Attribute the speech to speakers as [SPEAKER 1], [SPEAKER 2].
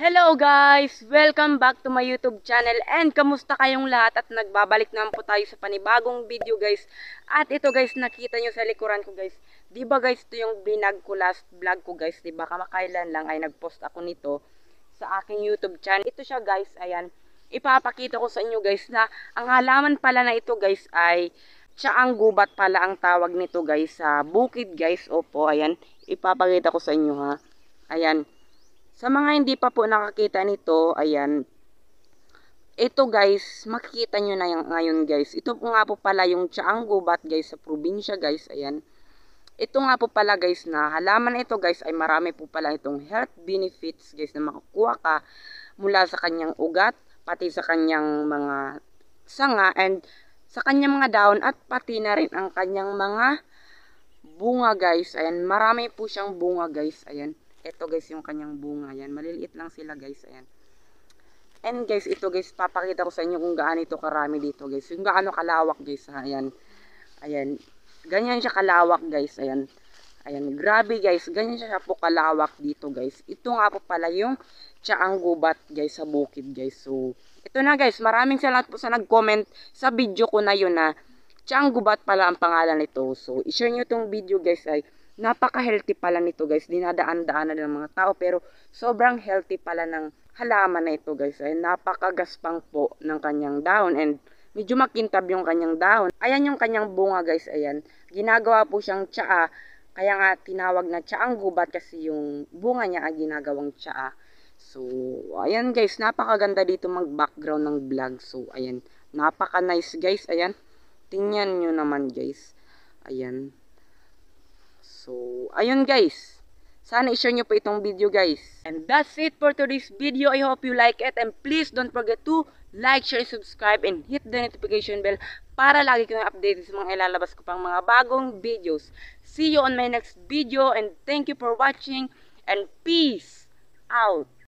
[SPEAKER 1] Hello guys! Welcome back to my YouTube channel and kamusta kayong lahat at nagbabalik naman po tayo sa panibagong video guys. At ito guys, nakita nyo sa likuran ko guys. Diba guys, ito yung binag ko last vlog ko guys. Diba kamakailan lang ay nagpost ako nito sa aking YouTube channel. Ito siya guys, ayan. Ipapakita ko sa inyo guys na ang halaman pala na ito guys ay tsaang gubat pala ang tawag nito guys sa bukid guys. Opo, ayan. Ipapakita ko sa inyo ha. Ayan. Sa mga hindi pa po nakakita nito, ayan, ito guys, makikita nyo na yung ngayon guys. Ito po nga po pala yung tsaang gubat guys sa probinsya guys, ayan. Ito nga po pala guys na halaman ito guys ay marami po pala itong health benefits guys na makukuha ka mula sa kanyang ugat, pati sa kanyang mga sanga and sa kanyang mga daon at pati na rin ang kanyang mga bunga guys. Ayan, marami po siyang bunga guys, ayan. Ito guys yung kanyang bunga. Yan. Maliliit lang sila guys. Ayan. And guys, ito guys, papakita ko sa inyo kung gaano ito karami dito guys. Yung gaano kalawak guys. Ayan. Ayan. Ganyan siya kalawak guys. Ayan. Ayan. Grabe guys. Ganyan siya po kalawak dito guys. Ito nga po pala yung tsaang gubat guys sa bukid guys. So, ito na guys. Maraming salamat po sa nag-comment sa video ko na yun na tsaang gubat pala ang pangalan nito. So, i-share nyo itong video guys ay napaka-healthy pala nito guys. Dinadaan-daanan ng mga tao pero sobrang healthy pala ng halaman na ito guys. Ay napakagaspang po ng kanyang dahon and medyo makintab yung kanyang dahon. Ayan yung kanyang bunga guys. Ayan. Ginagawa po siyang tsaa. Kaya nga tinawag na tsaang gubat kasi yung bunga niya ay ginagawang tsaa. So, ayan guys. Napakaganda dito mag-background ng vlog. So, ayan. Napaka-nice guys. Ayan. Tingnan nyo naman guys. Ayan. So, ayun guys. Sana i-share nyo po itong video guys. And that's it for today's video. I hope you like it. And please don't forget to like, share, subscribe, and hit the notification bell para lagi kayong updated sa mga ilalabas ko pang mga bagong videos. See you on my next video. And thank you for watching. And peace out.